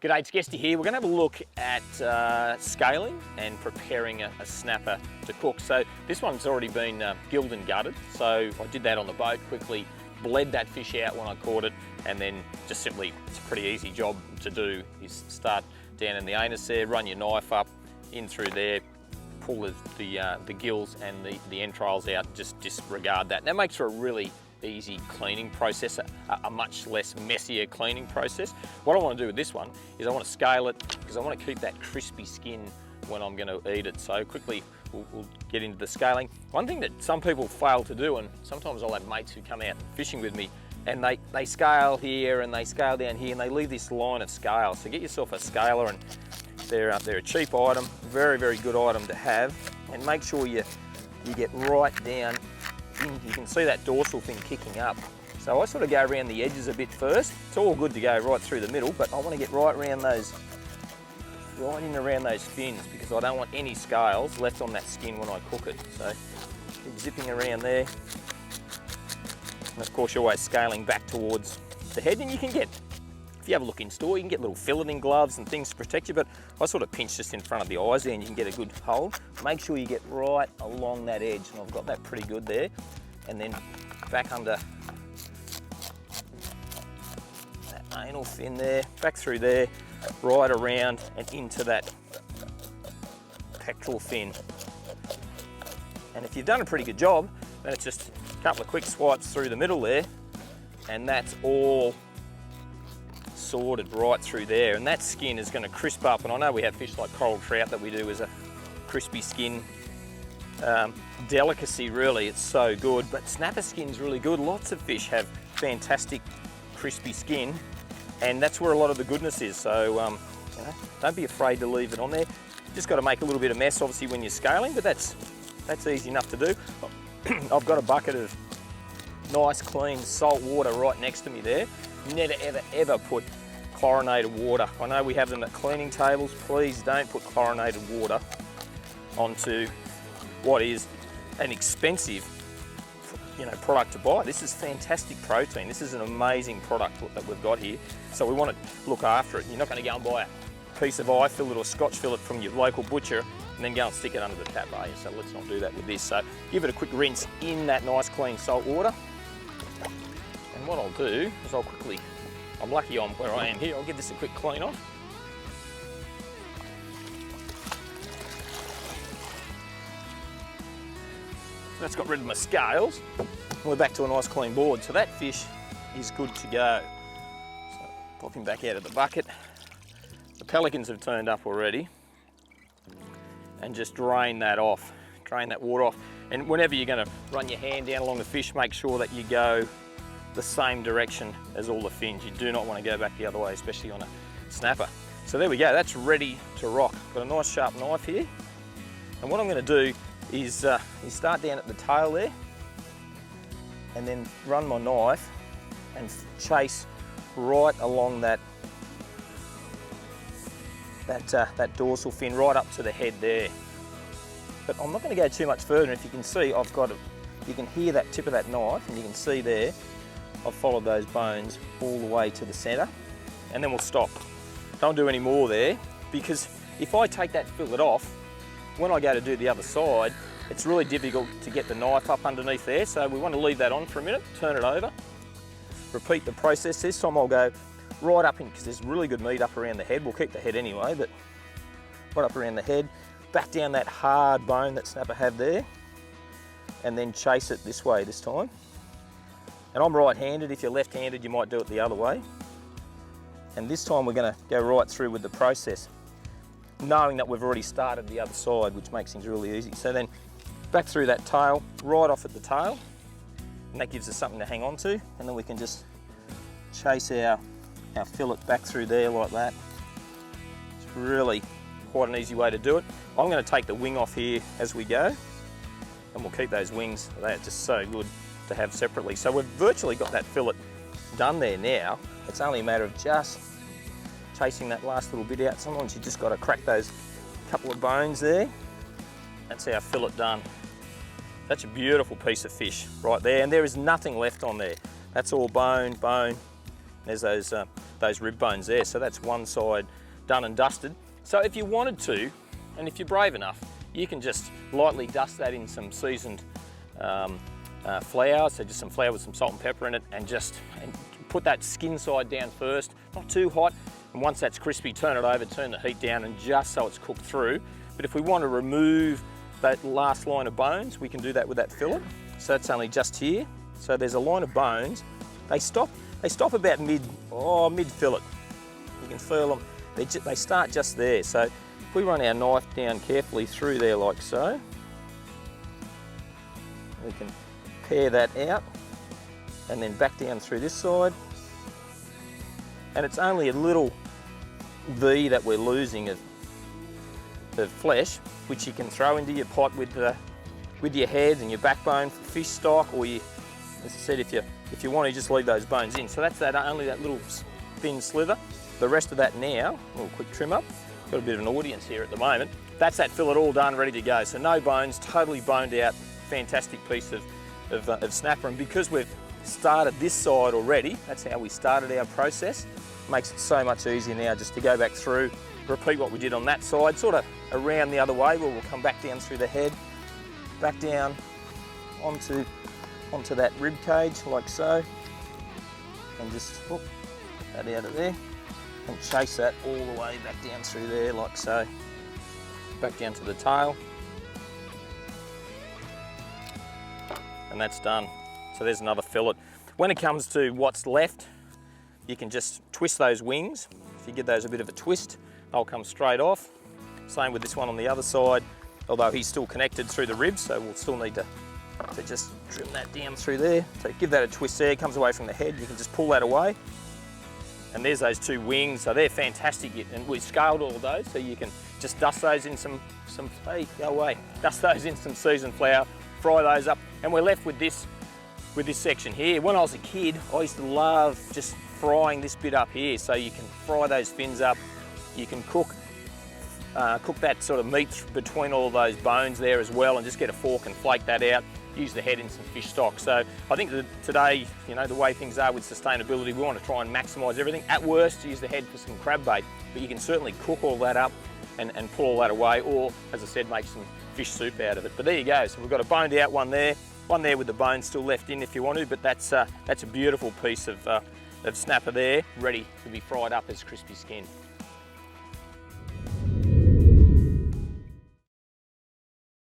G'day, it's Guesty here. We're going to have a look at scaling and preparing a snapper to cook. So this one's already been gilled and gutted. So I did that on the boat, quickly bled that fish out when I caught it, and then just simply, it's a pretty easy job to do. You start down in the anus there, run your knife up, in through there, pull the gills and the entrails out, just disregard that. And that makes for a really easy cleaning process, a much less messier cleaning process. What I want to do with this one is I want to scale it because I want to keep that crispy skin when I'm going to eat it. So quickly we'll get into the scaling. One thing that some people fail to do, and sometimes I'll have mates who come out fishing with me and they scale here and they scale down here and they leave this line of scale. So get yourself a scaler, and they're a cheap item, very, very good item to have, and make sure you get right down. You can see that dorsal fin kicking up. So I sort of go around the edges a bit first. It's all good to go right through the middle, but I want to get right around those, right in around those fins, because I don't want any scales left on that skin when I cook it. So keep zipping around there. And of course you're always scaling back towards the head, and you can get, if you have a look in store, you can get little filleting gloves and things to protect you, but I sort of pinch just in front of the eyes there and you can get a good hold. Make sure you get right along that edge, and I've got that pretty good there. And then back under that anal fin there, back through there, right around and into that pectoral fin. And if you've done a pretty good job, then it's just a couple of quick swipes through the middle there, and that's all sorted right through there, and that skin is going to crisp up. And I know we have fish like coral trout that we do as a crispy skin delicacy, really. It's so good, but snapper skin's really good. Lots of fish have fantastic crispy skin, and that's where a lot of the goodness is. So you know, don't be afraid to leave it on there. Just got to make a little bit of mess obviously when you're scaling, but that's easy enough to do. I've got a bucket of nice clean salt water right next to me there. Never ever put chlorinated water. I know we have them at cleaning tables. Please don't put chlorinated water onto what is an expensive, product to buy. This is fantastic protein. This is an amazing product that we've got here. So we want to look after it. You're not going to go and buy a piece of eye fillet or Scotch fillet from your local butcher and then go and stick it under the tap, are you? So let's not do that with this. So give it a quick rinse in that nice clean salt water. And what I'll do is I'm lucky I'm where I am here, I'll give this a quick clean off. That's got rid of my scales. We're back to a nice clean board. So that fish is good to go. So pop him back out of the bucket. The pelicans have turned up already. And just drain that off, drain that water off. And whenever you're going to run your hand down along the fish, make sure that you go the same direction as all the fins. You do not want to go back the other way, especially on a snapper. So there we go, that's ready to rock. Got a nice sharp knife here. And what I'm going to do is start down at the tail there, and then run my knife and chase right along that dorsal fin right up to the head there. But I'm not going to go too much further. If you can see, you can hear that tip of that knife, and you can see there, I've followed those bones all the way to the centre, and then we'll stop. Don't do any more there, because if I take that fillet off, when I go to do the other side, it's really difficult to get the knife up underneath there. So we want to leave that on for a minute, turn it over, repeat the process. This time I'll go right up in, because there's really good meat up around the head. We'll keep the head anyway, but right up around the head, back down that hard bone that snapper had there, and then chase it this way this time. And I'm right-handed. If you're left-handed, you might do it the other way. And this time we're going to go right through with the process, knowing that we've already started the other side, which makes things really easy. So then back through that tail, right off at the tail, and that gives us something to hang on to, and then we can just chase our fillet back through there like that. It's really quite an easy way to do it. I'm going to take the wing off here as we go, and we'll keep those wings. They're just so good to have separately. So we've virtually got that fillet done there now. It's only a matter of just chasing that last little bit out. Sometimes you just got to crack those couple of bones there. That's our fillet done. That's a beautiful piece of fish right there, and there is nothing left on there. That's all bone. There's those those rib bones there. So that's one side done and dusted. So if you wanted to, and if you're brave enough, you can just lightly dust that in some seasoned flour, so just some flour with some salt and pepper in it, and put that skin side down first, not too hot, and once that's crispy, turn it over, turn the heat down, and just so it's cooked through. But if we want to remove that last line of bones, we can do that with that fillet. So that's only just here. So there's a line of bones. They stop about mid fillet. You can feel them. They start just there. So if we run our knife down carefully through there like so, we can pare that out and then back down through this side. And it's only a little V that we're losing of flesh, which you can throw into your pot with your head and your backbone for fish stock, or as I said, if you want to just leave those bones in. So that's only that little thin slither. The rest of that now, a little quick trim up. Got a bit of an audience here at the moment. That's that fillet all done, ready to go. So no bones, totally boned out, fantastic piece of snapper. And because we've started this side already, that's how we started our process. Makes it so much easier now just to go back through, repeat what we did on that side, sort of around the other way, where we'll come back down through the head, back down onto that rib cage like so, and just whoop that out of there, and chase that all the way back down through there like so, back down to the tail, and that's done. So there's another fillet. When it comes to what's left, you can just twist those wings. If you give those a bit of a twist, they'll come straight off. Same with this one on the other side, although he's still connected through the ribs, so we'll still need to just trim that down through there. So give that a twist there, it comes away from the head, you can just pull that away. And there's those two wings, so they're fantastic. And we've scaled all of those, so you can just dust those in dust those in some seasoned flour, fry those up, and we're left with this section here. When I was a kid, I used to love just frying this bit up here. So you can fry those fins up, you can cook that sort of meat between all of those bones there as well, and just get a fork and flake that out. Use the head in some fish stock. So I think that today, the way things are with sustainability, we want to try and maximise everything. At worst, use the head for some crab bait, but you can certainly cook all that up and pull all that away, or, as I said, make some fish soup out of it. But there you go. So we've got a boned out one there with the bone still left in if you want to, but that's a beautiful piece of snapper there, ready to be fried up as crispy skin.